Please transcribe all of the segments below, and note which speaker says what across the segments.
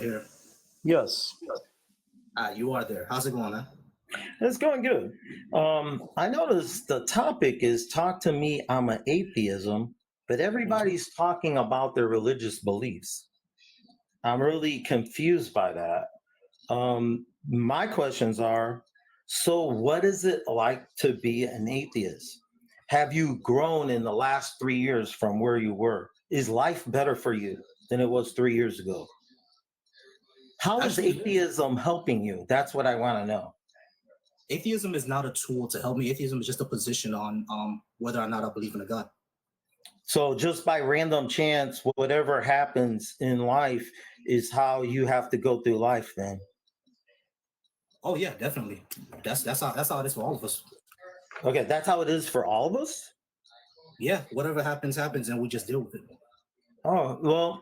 Speaker 1: here?
Speaker 2: Yes.
Speaker 1: You are there. How's it going, man?
Speaker 2: It's going good. I noticed the topic is talk to me, I'm an atheism, but everybody's talking about their religious beliefs. I'm really confused by that. My questions are, so what is it like to be an atheist? Have you grown in the last 3 years from where you were? Is life better for you than it was 3 years ago? How is
Speaker 1: Actually,
Speaker 2: atheism helping you? That's what I want to know.
Speaker 1: atheism is not a tool to help me. Atheism is just a position on whether or not I believe in a God.
Speaker 2: So just by random chance, whatever happens in life is how you have to go through life then.
Speaker 1: Oh yeah, definitely. That's how it is for all of us.
Speaker 2: Okay, that's how it is for all of us?
Speaker 1: Yeah, whatever happens, happens, and we just deal with it.
Speaker 2: Oh, well,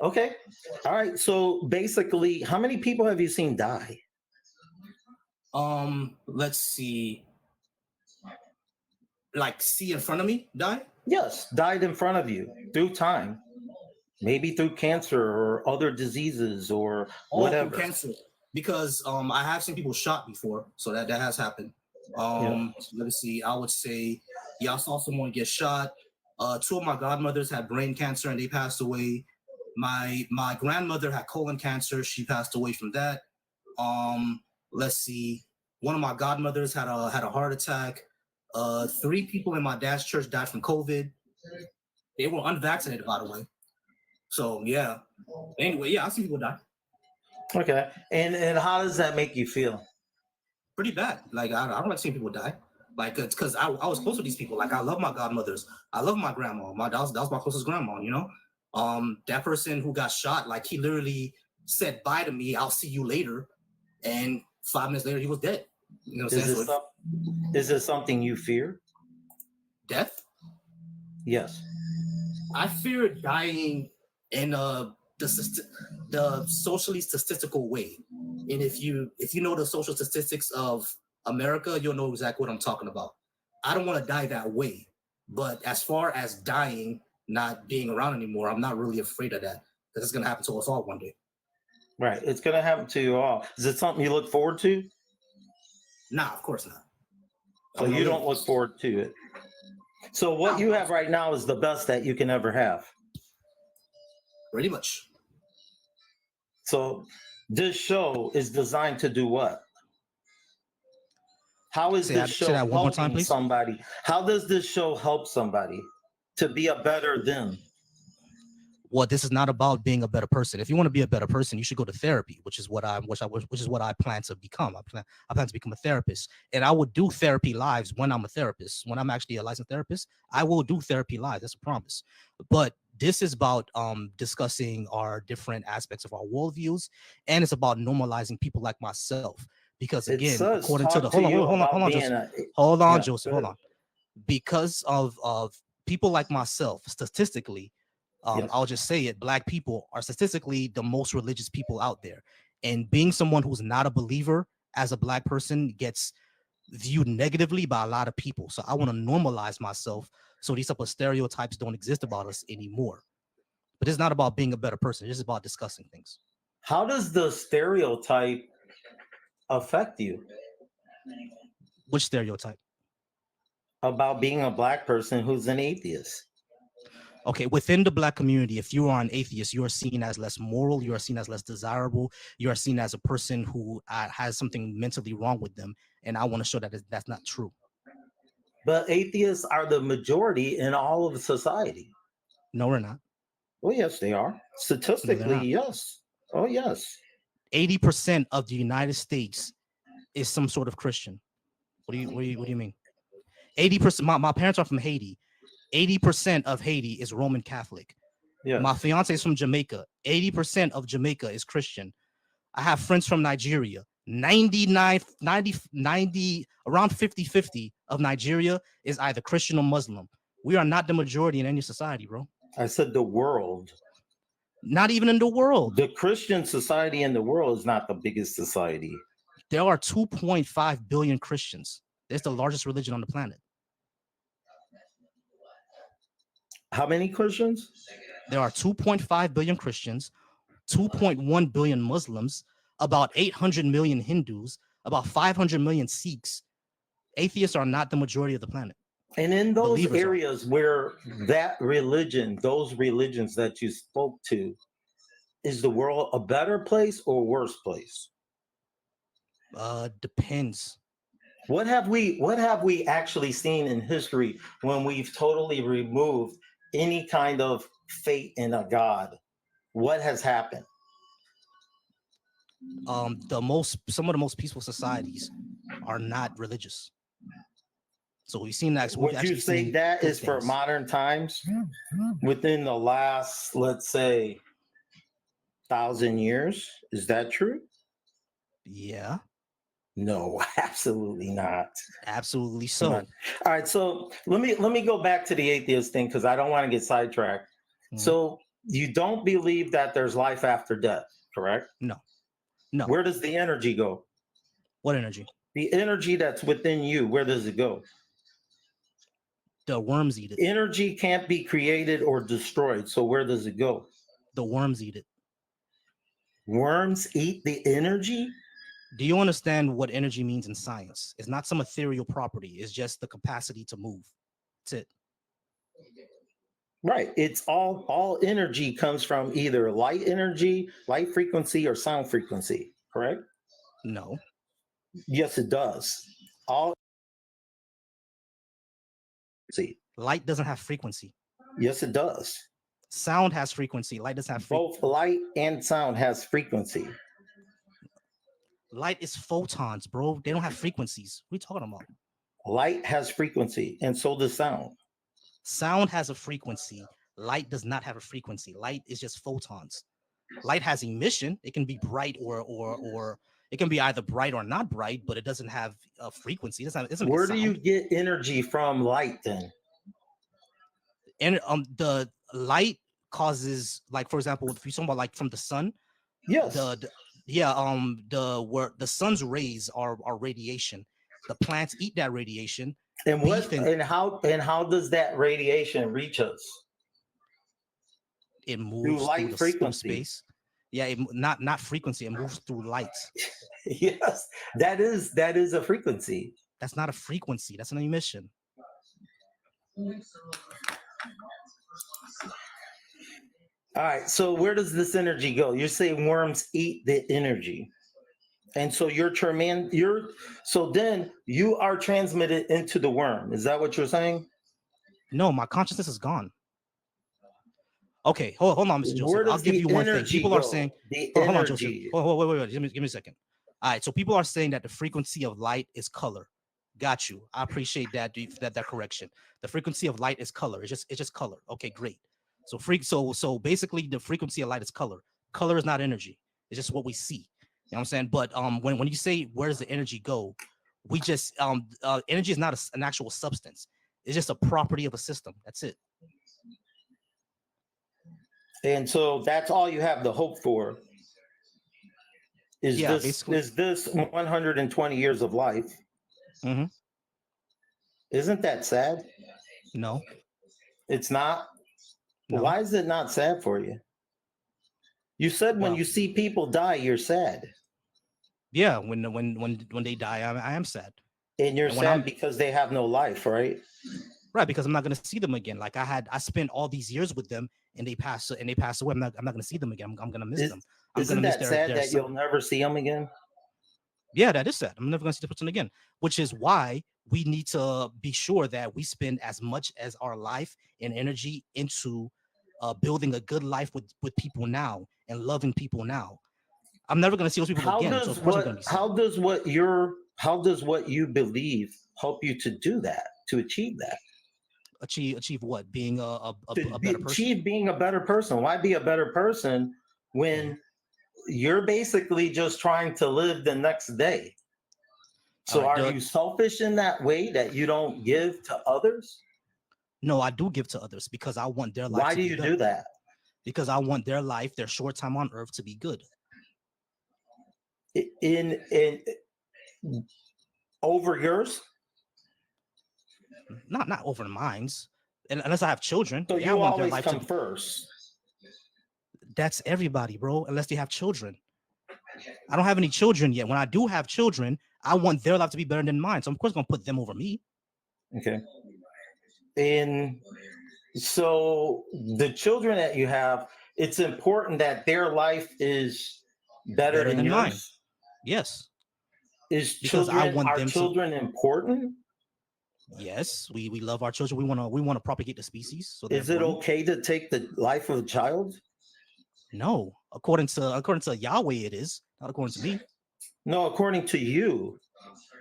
Speaker 2: okay. All right. So basically, how many people have you seen die?
Speaker 1: Let's see. Like see in front of me die?
Speaker 2: Yes, died in front of you through time. Maybe through cancer or other diseases or
Speaker 1: All through
Speaker 2: whatever.
Speaker 1: cancer. Because I have seen people shot before, so that has happened.
Speaker 2: Yeah.
Speaker 1: Let me see. I would say, yeah, I saw someone get shot. Two of my godmothers had brain cancer and they passed away. My grandmother had colon cancer. She passed away from that. Let's see. One of my godmothers had a heart attack. 3 people in my dad's church died from COVID. They were unvaccinated, by the way. So yeah. Anyway, yeah, I've seen people die.
Speaker 2: Okay. And how does that make you feel?
Speaker 1: Pretty bad. Like I don't like seeing people die. Like it's because I was close to these people. Like I love my godmothers. I love my grandma. That was my closest grandma. You know, that person who got shot, like he literally said bye to me. I'll see you later, and 5 minutes later he was dead. You know what I'm saying?
Speaker 2: Is this something you fear?
Speaker 1: Death?
Speaker 2: Yes.
Speaker 1: I fear dying in the socially statistical way. And if you know the social statistics of America, you'll know exactly what I'm talking about. I don't want to die that way. But as far as dying, not being around anymore, I'm not really afraid of that. Because it's going to happen to us all one day.
Speaker 2: Right. It's going to happen to you all. Is it something you look forward to?
Speaker 1: Nah, of course not.
Speaker 2: So you don't look forward to it. So what you have right now is the best that you can ever have.
Speaker 1: Pretty much.
Speaker 2: So this show is designed to do what? How is this show helping somebody? How does this show help somebody to be a better them?
Speaker 3: Well, this is not about being a better person. If you want to be a better person, you should go to therapy, which is what I plan to become. I plan to become a therapist, and I would do therapy lives when I'm a therapist. When I'm actually a licensed therapist, I will do therapy live. That's a promise. But this is about discussing our different aspects of our worldviews, and it's about normalizing people like myself. Because again, according to the hold on, Joseph. Because of people like myself, statistically. I'll just say it. Black people are statistically the most religious people out there. And being someone who's not a believer as a Black person gets viewed negatively by a lot of people. So I want to normalize myself so these type of stereotypes don't exist about us anymore. But it's not about being a better person. It's just about discussing things.
Speaker 2: How does the stereotype affect you?
Speaker 3: Which stereotype?
Speaker 2: About being a Black person who's an atheist.
Speaker 3: Okay, within the Black community, if you are an atheist, you are seen as less moral, you are seen as less desirable, you are seen as a person who has something mentally wrong with them, and I want to show that that's not true.
Speaker 2: But atheists are the majority in all of society.
Speaker 3: No, we're not.
Speaker 2: Well, yes, they are. Statistically, yes. Oh, yes.
Speaker 3: 80% of the United States is some sort of Christian. What do you mean? 80%. My parents are from Haiti. 80% of Haiti is Roman Catholic. Yes. My fiance is from Jamaica. 80% of Jamaica is Christian. I have friends from Nigeria. 90, around 50-50 of Nigeria is either Christian or Muslim. We are not the majority in any society, bro.
Speaker 2: I said the world.
Speaker 3: Not even in the world.
Speaker 2: The Christian society in the world is not the biggest society.
Speaker 3: There are 2.5 billion Christians. It's the largest religion on the planet.
Speaker 2: How many Christians?
Speaker 3: There are 2.5 billion Christians. 2.1 billion Muslims, about 800 million Hindus, about 500 million Sikhs. Atheists are not the majority of the planet.
Speaker 2: And in those
Speaker 3: Believers are.
Speaker 2: areas where that religion, those religions that you spoke to, is the world a better place or a worse place?
Speaker 3: Depends.
Speaker 2: What have we actually seen in history when we've totally removed any kind of faith in a god? What has happened?
Speaker 3: Some of the most peaceful societies are not religious. So we've seen that.
Speaker 2: Would you say that is for modern times? Within the last, let's say, 1,000 years? Is that true?
Speaker 3: Yeah.
Speaker 2: No, absolutely not.
Speaker 3: Absolutely so.
Speaker 2: All right, so let me go back to the atheist thing because I don't want to get sidetracked. So you don't believe that there's life after death, correct?
Speaker 3: No. No.
Speaker 2: Where does the energy go?
Speaker 3: What energy?
Speaker 2: The energy that's within you, where does it go?
Speaker 3: The worms eat it.
Speaker 2: Energy can't be created or destroyed, so where does it go?
Speaker 3: The worms eat it.
Speaker 2: Worms eat the energy?
Speaker 3: Do you understand what energy means in science? It's not some ethereal property. It's just the capacity to move. That's it.
Speaker 2: Right. It's all energy comes from either light energy, light frequency, or sound frequency, correct?
Speaker 3: No.
Speaker 2: Yes, it does. All see.
Speaker 3: Light doesn't have frequency.
Speaker 2: Yes, it does.
Speaker 3: Sound has frequency. Light doesn't have frequency.
Speaker 2: Both light and sound has frequency.
Speaker 3: Light is photons, bro. They don't have frequencies. What are you talking about?
Speaker 2: Light has frequency, and so does sound.
Speaker 3: Sound has a frequency. Light does not have a frequency. Light is just photons. Light has emission. It can be bright or it can be either bright or not bright, but it doesn't have a frequency.
Speaker 2: Where do you get energy from light then?
Speaker 3: And the light causes, like, for example, if you're talking about like from the sun,
Speaker 2: yes,
Speaker 3: where the sun's rays are radiation. The plants eat that radiation.
Speaker 2: And how does that radiation reach us?
Speaker 3: It moves
Speaker 2: through light
Speaker 3: through
Speaker 2: frequency.
Speaker 3: Space. Yeah, not frequency. It moves through light.
Speaker 2: Yes, that is a frequency.
Speaker 3: That's not a frequency. That's an emission.
Speaker 2: All right. So where does this energy go? You're saying worms eat the energy. And so so then you are transmitted into the worm. Is that what you're saying?
Speaker 3: No, my consciousness is gone. Okay, hold on, Mr. Joseph. I'll give you one thing. People are saying, hold on, Joseph. Wait. Give me a second. All right, so people are saying that the frequency of light is color. Got you. I appreciate that correction. The frequency of light is color. It's just color. Okay, great. So basically the frequency of light is color. Color is not energy. It's just what we see. You know what I'm saying? But when you say where does the energy go, we just energy is not an actual substance. It's just a property of a system. That's it.
Speaker 2: And so that's all you have to hope for. Is this 120 years of life?
Speaker 3: Mm-hmm.
Speaker 2: Isn't that sad?
Speaker 3: No.
Speaker 2: It's not?
Speaker 3: No.
Speaker 2: Why is it not sad for you? You said when you see people die, you're sad.
Speaker 3: Yeah, when they die, I am sad.
Speaker 2: And you're sad because they have no life, right?
Speaker 3: Right, because I'm not gonna see them again. Like I spent all these years with them, and they pass away. I'm not gonna see them again. I'm gonna miss them.
Speaker 2: Isn't that sad that you'll never see them again?
Speaker 3: Yeah, that is sad. I'm never gonna see the person again. Which is why we need to be sure that we spend as much as our life and energy into building a good life with people now and loving people now. I'm never gonna see those people again.
Speaker 2: How does what you believe help you to do that, to achieve that?
Speaker 3: Achieve what? Being a better person.
Speaker 2: Achieve being a better person. Why be a better person when you're basically just trying to live the next day? So are you selfish in that way that you don't give to others?
Speaker 3: No, I do give to others because I want their life.
Speaker 2: Why do you do that?
Speaker 3: Because I want their life, their short time on earth, to be good.
Speaker 2: In over yours?
Speaker 3: Not over mine's, and unless I have children.
Speaker 2: So you always come first.
Speaker 3: That's everybody, bro, unless they have children. I don't have any children yet. When I do have children, I want their life to be better than mine. So I'm of course gonna put them over me.
Speaker 2: Okay. And so the children that you have, it's important that their life is better than
Speaker 3: mine.
Speaker 2: yours.
Speaker 3: Yes.
Speaker 2: Is
Speaker 3: Because I
Speaker 2: children
Speaker 3: want
Speaker 2: are
Speaker 3: them to-
Speaker 2: children important?
Speaker 3: Yes, we love our children. We wanna propagate the species. So
Speaker 2: Is it
Speaker 3: important.
Speaker 2: okay to take the life of a child?
Speaker 3: No, according to Yahweh, it is not according to me.
Speaker 2: No, according to you.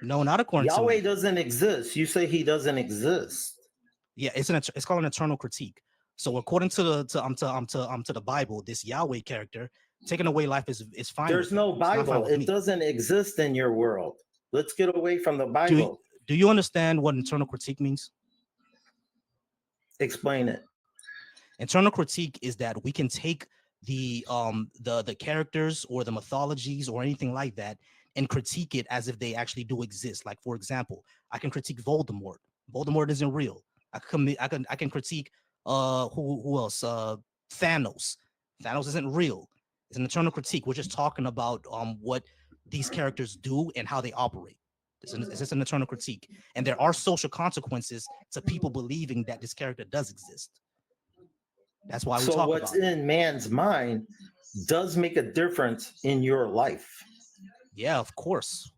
Speaker 3: No, not according to
Speaker 2: Yahweh
Speaker 3: me.
Speaker 2: doesn't exist. You say he doesn't exist.
Speaker 3: Yeah, it's called an eternal critique. So according to the Bible, this Yahweh character taking away life is fine.
Speaker 2: There's
Speaker 3: with
Speaker 2: no
Speaker 3: him. It's not fine
Speaker 2: Bible.
Speaker 3: with
Speaker 2: It
Speaker 3: me.
Speaker 2: doesn't exist in your world. Let's get away from the Bible.
Speaker 3: Do you understand what internal critique means?
Speaker 2: Explain it.
Speaker 3: Internal critique is that we can take the characters or the mythologies or anything like that and critique it as if they actually do exist. Like, for example, I can critique Voldemort. Voldemort isn't real. I can critique who else? Thanos. Thanos isn't real. It's an internal critique. We're just talking about what these characters do and how they operate. It's just an internal critique. And there are social consequences to people believing that this character does exist. That's why we
Speaker 2: So
Speaker 3: talk
Speaker 2: what's
Speaker 3: about it.
Speaker 2: in man's mind does make a difference in your life.
Speaker 3: Yeah, of course.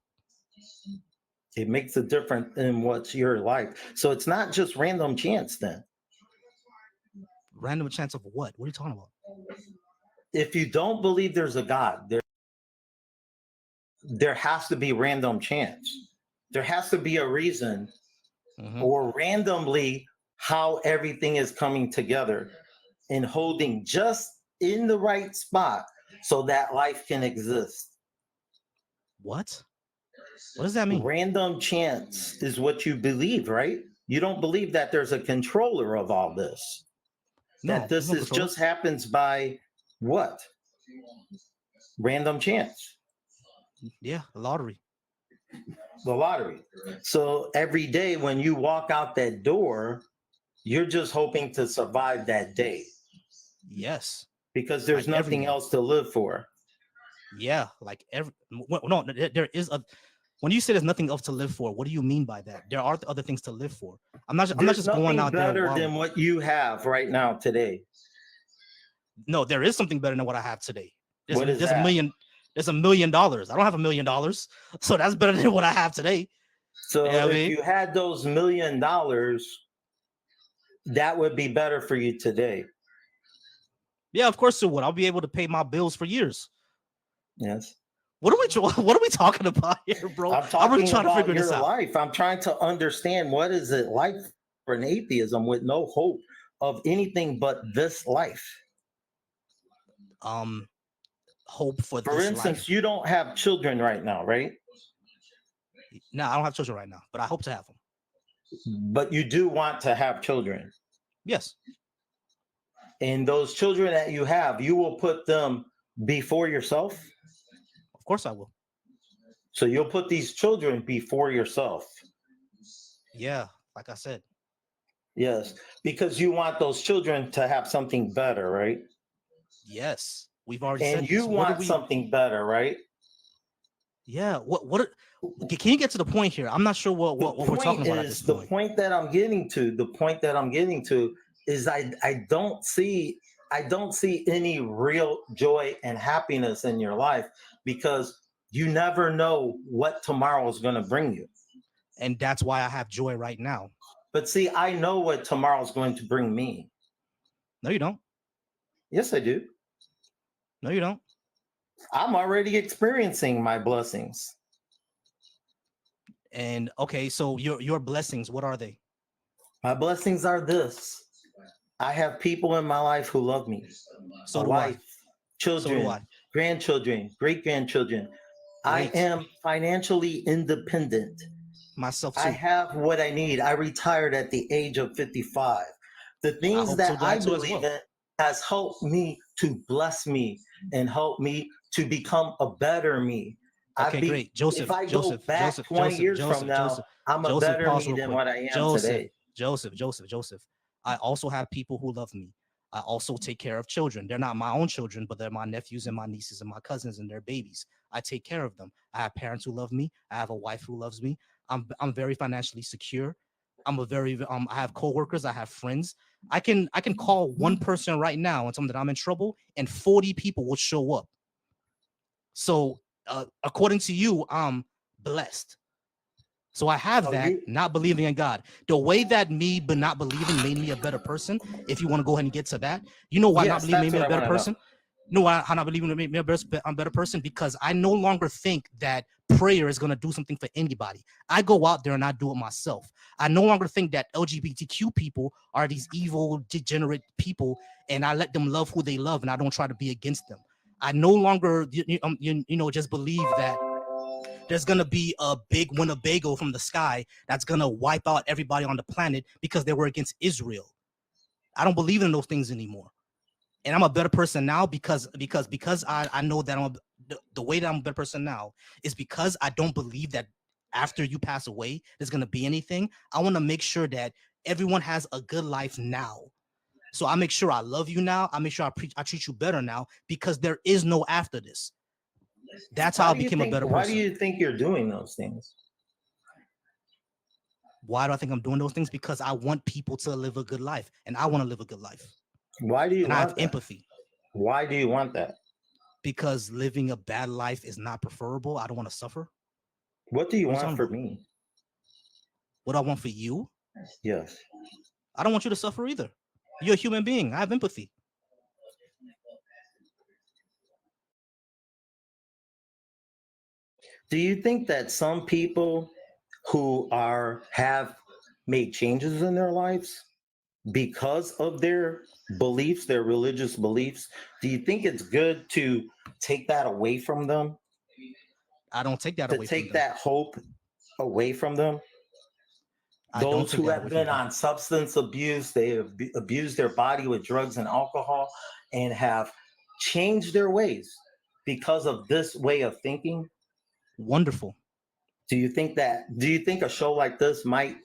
Speaker 2: It makes a difference in what's your life. So it's not just random chance then.
Speaker 3: Random chance of what? What are you talking about?
Speaker 2: If you don't believe there's a God, there has to be random chance. There has to be a reason or randomly how everything is coming together and holding just in the right spot so that life can exist.
Speaker 3: What? What does that mean?
Speaker 2: Random chance is what you believe, right? You don't believe that there's a controller of all this.
Speaker 3: No,
Speaker 2: That this is just happens by what? Random chance.
Speaker 3: Yeah, the lottery.
Speaker 2: The lottery. So every day when you walk out that door, you're just hoping to survive that day.
Speaker 3: Yes.
Speaker 2: Because there's
Speaker 3: Like
Speaker 2: nothing else to live for.
Speaker 3: Yeah, like there is a. When you say there's nothing else to live for, what do you mean by that? There are other things to live for. I'm not just going out there.
Speaker 2: Better than what you have right now today.
Speaker 3: No, there is something better than what I have today. There's $1 million. There's $1 million. I don't have $1 million, so that's better than what I have today.
Speaker 2: So if you had those $1 million, that would be better for you today.
Speaker 3: Yeah, of course it would. I'll be able to pay my bills for years.
Speaker 2: Yes.
Speaker 3: What are we talking about here, bro?
Speaker 2: I'm really trying to figure this out. Life. I'm trying to understand what is it like for an atheism with no hope of anything but this life.
Speaker 3: Hope for
Speaker 2: instance,
Speaker 3: life.
Speaker 2: You don't have children right now, right?
Speaker 3: No, I don't have children right now, but I hope to have them.
Speaker 2: But you do want to have children.
Speaker 3: Yes.
Speaker 2: And those children that you have, you will put them before yourself?
Speaker 3: Of course I will.
Speaker 2: So you'll put these children before yourself?
Speaker 3: Yeah, like I said.
Speaker 2: Yes, because you want those children to have something better, right?
Speaker 3: Yes, we've already said
Speaker 2: and you want something better, right?
Speaker 3: Yeah. What? Can you get to the point here? I'm not sure what we're talking about at this point.
Speaker 2: The point that I'm getting to is I don't see any real joy and happiness in your life because you never know what tomorrow is going to bring you.
Speaker 3: And that's why I have joy right now.
Speaker 2: But see, I know what tomorrow is going to bring me.
Speaker 3: No, you don't.
Speaker 2: Yes, I do.
Speaker 3: No, you don't.
Speaker 2: I'm already experiencing my blessings.
Speaker 3: And okay, so your blessings, what are they?
Speaker 2: My blessings are this. I have people in my life who love me.
Speaker 3: So
Speaker 2: a wife, children, grandchildren, great-grandchildren. I am financially independent.
Speaker 3: Myself too.
Speaker 2: I have what I need. I retired at the age of 55. The things that I believe in has helped me to bless me and help me to become a better me.
Speaker 3: Okay, great. Joseph,
Speaker 2: if I go back 20 years from now, I'm a better me than what I am today.
Speaker 3: Joseph. I also have people who love me. I also take care of children. They're not my own children, but they're my nephews and my nieces and my cousins and their babies. I take care of them. I have parents who love me. I have a wife who loves me. I'm very financially secure. I have coworkers, I have friends. I can call one person right now and tell them that I'm in trouble, and 40 people will show up. So according to you, I'm blessed. So I have
Speaker 2: So
Speaker 3: that,
Speaker 2: you,
Speaker 3: not believing in God. The way that me but not believing made me a better person, if you want to go ahead and get to that, you know why not
Speaker 2: yes,
Speaker 3: believing
Speaker 2: that's
Speaker 3: made me
Speaker 2: what
Speaker 3: a
Speaker 2: I
Speaker 3: better
Speaker 2: want to know.
Speaker 3: person? No, why how not believing made me a better person? Because I no longer think that prayer is going to do something for anybody. I go out there and I do it myself. I no longer think that LGBTQ people are these evil, degenerate people, and I let them love who they love, and I don't try to be against them. I no longer, just believe that there's gonna be a big Winnebago from the sky that's gonna wipe out everybody on the planet because they were against Israel. I don't believe in those things anymore, and I'm a better person now because I know that the way that I'm a better person now is because I don't believe that after you pass away there's gonna be anything. I want to make sure that everyone has a good life now. So I make sure I love you now. I make sure I treat you better now because there is no after this. That's how I became a better
Speaker 2: Why do
Speaker 3: person.
Speaker 2: you think you're doing those things?
Speaker 3: Why do I think I'm doing those things? Because I want people to live a good life, and I want to live a good life,
Speaker 2: Why do you
Speaker 3: and I have
Speaker 2: want that?
Speaker 3: empathy.
Speaker 2: Why do you want that?
Speaker 3: Because living a bad life is not preferable. I don't want to suffer.
Speaker 2: What do you
Speaker 3: What are you
Speaker 2: want
Speaker 3: talking
Speaker 2: for
Speaker 3: about?
Speaker 2: me?
Speaker 3: What I want for you?
Speaker 2: Yes.
Speaker 3: I don't want you to suffer either. You're a human being. I have empathy.
Speaker 2: Do you think that some people who are have made changes in their lives because of their beliefs, their religious beliefs, do you think it's good to take that away from them?
Speaker 3: I don't take that
Speaker 2: To
Speaker 3: away from
Speaker 2: take
Speaker 3: them.
Speaker 2: that hope away from them?
Speaker 3: I don't
Speaker 2: Those
Speaker 3: take
Speaker 2: who
Speaker 3: that
Speaker 2: have
Speaker 3: away from
Speaker 2: been
Speaker 3: them.
Speaker 2: on substance abuse, they have abused their body with drugs and alcohol and have changed their ways because of this way of thinking.
Speaker 3: Wonderful.
Speaker 2: Do you think a show like this might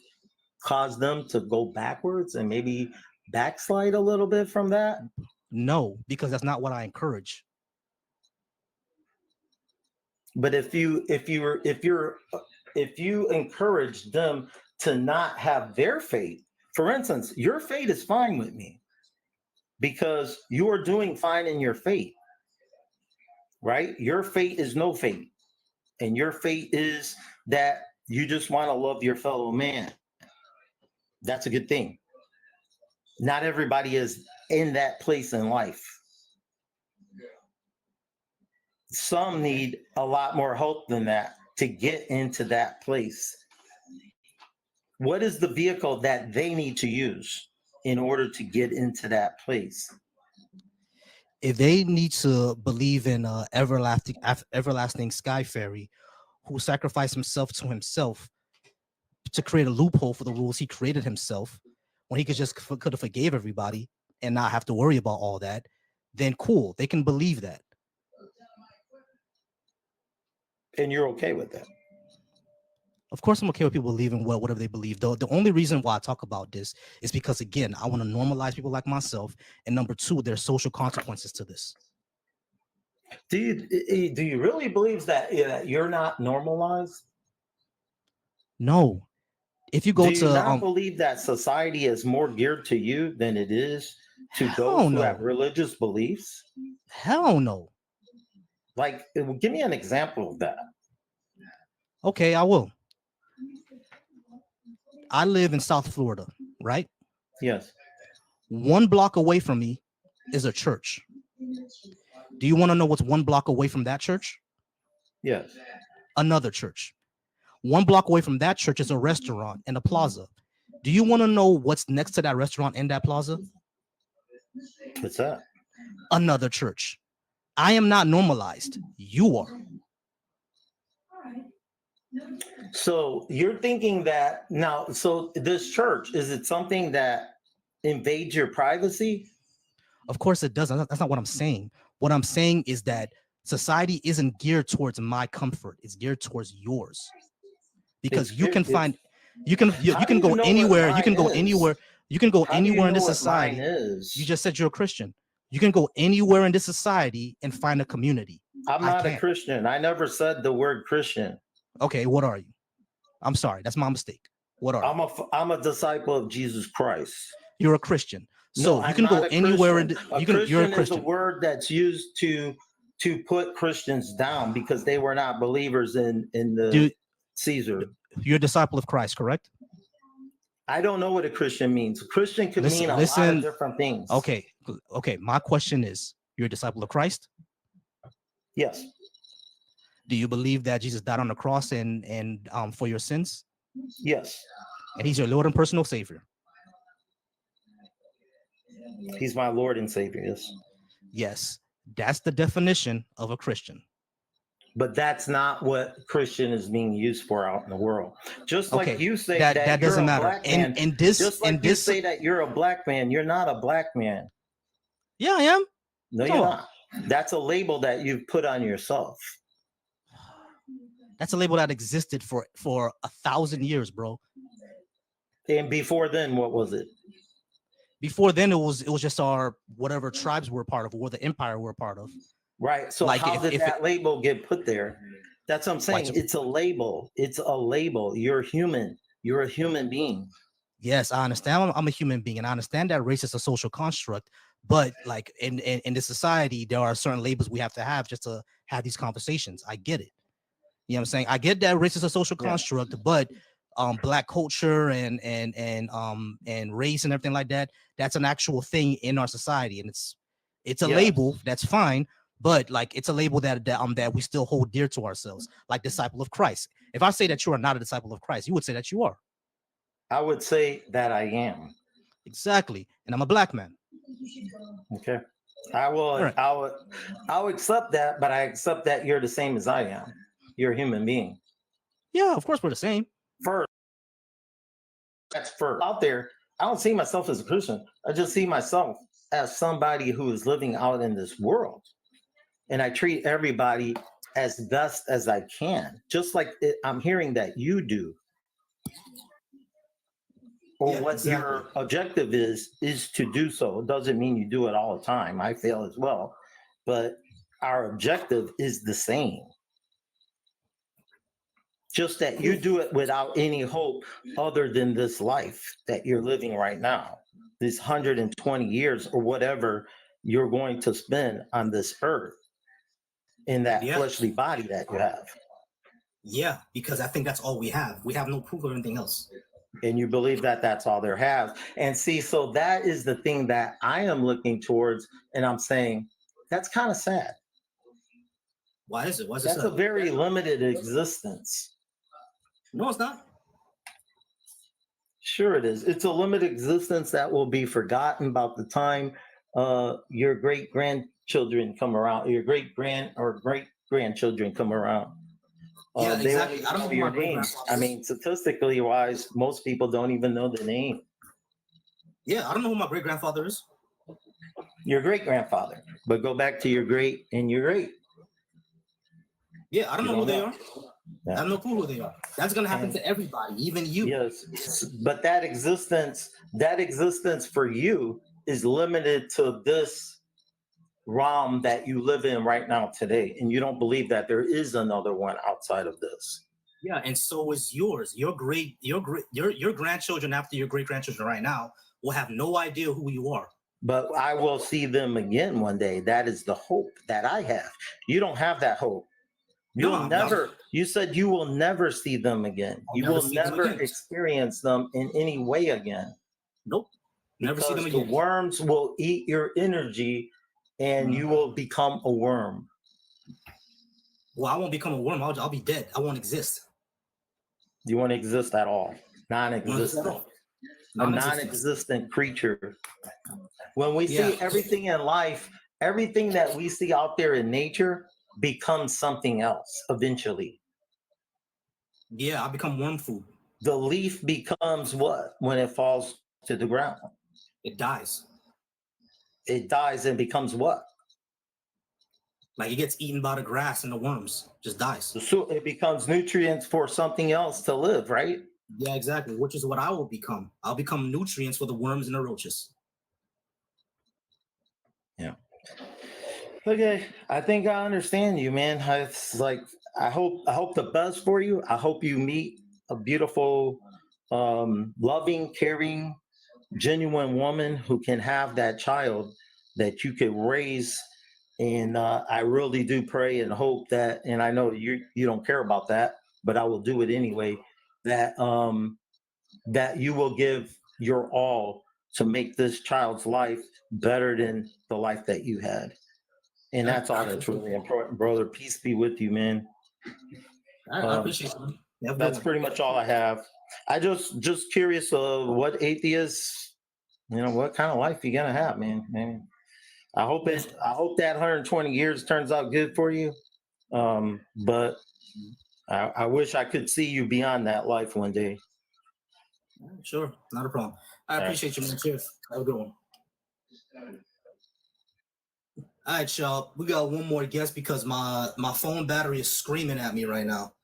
Speaker 2: cause them to go backwards and maybe backslide a little bit from that?
Speaker 3: No, because that's not what I encourage.
Speaker 2: But if you encourage them to not have their faith, for instance, your faith is fine with me because you are doing fine in your faith, right? Your fate is no fate, and your fate is that you just want to love your fellow man. That's a good thing. Not everybody is in that place in life. Some need a lot more help than that to get into that place. What is the vehicle that they need to use in order to get into that place?
Speaker 3: If they need to believe in everlasting sky fairy who sacrificed himself to himself to create a loophole for the rules he created himself, when he could have forgave everybody and not have to worry about all that, then cool, they can believe that.
Speaker 2: And you're okay with that?
Speaker 3: Of course, I'm okay with people believing whatever they believe. Though the only reason why I talk about this is because, again, I want to normalize people like myself, and number two, there's social consequences to this.
Speaker 2: Do you really believe that, you're not normalized?
Speaker 3: No, if you
Speaker 2: Do
Speaker 3: go
Speaker 2: you
Speaker 3: to
Speaker 2: not believe that society is more geared to you than it is to those
Speaker 3: hell
Speaker 2: who have
Speaker 3: no,
Speaker 2: religious beliefs?
Speaker 3: hell no.
Speaker 2: Like, give me an example of that.
Speaker 3: Okay, I will. I live in South Florida, right?
Speaker 2: Yes.
Speaker 3: 1 block away from me is a church. Do you want to know what's 1 block away from that church?
Speaker 2: Yes.
Speaker 3: Another church. 1 block away from that church is a restaurant and a plaza. Do you want to know what's next to that restaurant and that plaza?
Speaker 2: What's that?
Speaker 3: Another church. I am not normalized. You are.
Speaker 2: So you're thinking that now, so this church, is it something that invades your privacy?
Speaker 3: Of course it doesn't. That's not what I'm saying. What I'm saying is that society isn't geared towards my comfort. It's geared towards yours. Because
Speaker 2: It's
Speaker 3: you can
Speaker 2: it's
Speaker 3: find you can
Speaker 2: How do
Speaker 3: go
Speaker 2: you know what
Speaker 3: anywhere. You
Speaker 2: mine
Speaker 3: can go
Speaker 2: is?
Speaker 3: anywhere. You can go
Speaker 2: How do you
Speaker 3: anywhere in
Speaker 2: know
Speaker 3: this
Speaker 2: what mine
Speaker 3: society.
Speaker 2: is?
Speaker 3: You just said you're a Christian. You can go anywhere in this society and find a community.
Speaker 2: I'm
Speaker 3: I
Speaker 2: not a
Speaker 3: can't.
Speaker 2: Christian. I never said the word Christian.
Speaker 3: Okay, what are you? I'm sorry, that's my mistake. What are you?
Speaker 2: I'm a disciple of Jesus Christ.
Speaker 3: You're a Christian.
Speaker 2: No,
Speaker 3: So you
Speaker 2: I'm
Speaker 3: can
Speaker 2: not
Speaker 3: go
Speaker 2: a
Speaker 3: anywhere in
Speaker 2: Christian.
Speaker 3: you can you're a
Speaker 2: Christian is a
Speaker 3: Christian.
Speaker 2: word that's used to put Christians down because they were not believers in the
Speaker 3: Dude,
Speaker 2: Caesar.
Speaker 3: you're a disciple of Christ, correct?
Speaker 2: I don't know what a Christian means. A Christian could mean a lot
Speaker 3: Listen.
Speaker 2: of different things.
Speaker 3: Okay. My question is, you're a disciple of Christ?
Speaker 2: Yes.
Speaker 3: Do you believe that Jesus died on the cross and for your sins?
Speaker 2: Yes.
Speaker 3: And he's your Lord and personal Savior?
Speaker 2: He's my Lord and Savior. Yes.
Speaker 3: Yes. That's the definition of a Christian.
Speaker 2: But that's not what Christian is being used for out in the world. Just like
Speaker 3: Okay,
Speaker 2: you say
Speaker 3: that
Speaker 2: you're
Speaker 3: doesn't
Speaker 2: a
Speaker 3: matter.
Speaker 2: black man.
Speaker 3: And this
Speaker 2: Just like
Speaker 3: and
Speaker 2: you
Speaker 3: this
Speaker 2: say that you're a black man, you're not a black man.
Speaker 3: Yeah, I am.
Speaker 2: No, you're not. That's a label that you've put on yourself.
Speaker 3: That's a label that existed for 1,000 years, bro.
Speaker 2: And before then, what was it?
Speaker 3: Before then, it was just our whatever tribes we're a part of or the empire we're a part of.
Speaker 2: Right. So
Speaker 3: Like,
Speaker 2: how
Speaker 3: if-
Speaker 2: did
Speaker 3: if
Speaker 2: that label get put there? That's what I'm saying.
Speaker 3: Like-
Speaker 2: It's a label. It's a label. You're human. You're a human being.
Speaker 3: Yes, I understand. I'm a human being, and I understand that race is a social construct. But like in this society, there are certain labels we have to have just to have these conversations. I get it. You know what I'm saying? I get that race is a social construct, but black culture and race and everything like that, that's an actual thing in our society, and it's a label that's fine, but like it's a label that we still hold dear to ourselves, like disciple of Christ. If I say that you are not a disciple of Christ, you would say that you are.
Speaker 2: I would say that I am.
Speaker 3: Exactly. And I'm a black man.
Speaker 2: Okay. I will
Speaker 3: Right.
Speaker 2: I'll accept that, but I accept that you're the same as I am. You're a human being.
Speaker 3: Yeah, of course we're the same.
Speaker 2: First. That's first. Out there, I don't see myself as a Christian. I just see myself as somebody who is living out in this world. And I treat everybody as best as I can, just like I'm hearing that you do. Or
Speaker 1: Yeah,
Speaker 2: what
Speaker 1: exactly.
Speaker 2: your objective is to do so. It doesn't mean you do it all the time. I fail as well. But our objective is the same. Just that you do it without any hope other than this life that you're living right now, this 120 years or whatever you're going to spend on this earth in that fleshly body that you have.
Speaker 1: Yeah, because I think that's all we have. We have no proof of anything else.
Speaker 2: And you believe that that's all there has. And see, so that is the thing that I am looking towards. And I'm saying, that's kind of sad.
Speaker 1: Why is it? Why is it
Speaker 2: That's
Speaker 1: sad?
Speaker 2: a very limited existence.
Speaker 1: No, it's not.
Speaker 2: Sure it is. It's a limited existence that will be forgotten about the time your great grandchildren come around, your great grandchildren come around.
Speaker 1: Yeah,
Speaker 2: They
Speaker 1: exactly.
Speaker 2: won't
Speaker 1: I don't
Speaker 2: know
Speaker 1: know
Speaker 2: your
Speaker 1: my great
Speaker 2: names.
Speaker 1: grandfather
Speaker 2: I
Speaker 1: is.
Speaker 2: mean, statistically wise, most people don't even know the name.
Speaker 1: Yeah, I don't know who my great grandfather is.
Speaker 2: Your great grandfather, but go back to your great and your great.
Speaker 1: Yeah, I don't know who they are.
Speaker 2: Yeah.
Speaker 1: I have no clue who they are. That's gonna happen to everybody, even you.
Speaker 2: Yes, but that existence for you is limited to this realm that you live in right now today, and you don't believe that there is another one outside of this.
Speaker 1: Yeah, and so is yours. Your grandchildren after your great grandchildren right now will have no idea who you are.
Speaker 2: But I will see them again one day. That is the hope that I have. You don't have that hope. You'll never. You said you will never see them again. You will never experience them in any way again.
Speaker 1: Nope. Never see them
Speaker 2: Because
Speaker 1: again.
Speaker 2: the worms will eat your energy, and you will become a worm.
Speaker 1: Well, I won't become a worm. I'll be dead. I won't exist.
Speaker 2: You won't exist at all. Non-existent. A non-existent creature. When we see everything in life, everything that we see out there in nature becomes something else eventually.
Speaker 1: Yeah, I become worm food.
Speaker 2: The leaf becomes what when it falls to the ground?
Speaker 1: It dies.
Speaker 2: It dies and becomes what?
Speaker 1: Like it gets eaten by the grass and the worms, just dies.
Speaker 2: So it becomes nutrients for something else to live, right?
Speaker 1: Yeah, exactly. Which is what I will become. I'll become nutrients for the worms and the roaches.
Speaker 2: Yeah. Okay, I think I understand you, man. It's like I hope the best for you. I hope you meet a beautiful, loving, caring, genuine woman who can have that child that you could raise. And I really do pray and hope that, and I know you don't care about that, but I will do it anyway. That that you will give your all to make this child's life better than the life that you had. And
Speaker 1: I,
Speaker 2: that's all
Speaker 1: I
Speaker 2: that's
Speaker 1: appreciate
Speaker 2: really important, brother. Peace be with you, man.
Speaker 1: I
Speaker 2: Um,
Speaker 1: appreciate you. You have a good
Speaker 2: that's
Speaker 1: one.
Speaker 2: pretty much all I have. I just curious of what atheists, what kind of life you gonna have, man. I hope that 120 years turns out good for you. But I wish I could see you beyond that life one day.
Speaker 1: Sure, not a problem. I
Speaker 2: All right.
Speaker 1: appreciate you, man. Cheers. Have a good one. All right, y'all. We got one more guest because my phone battery is screaming at me right now.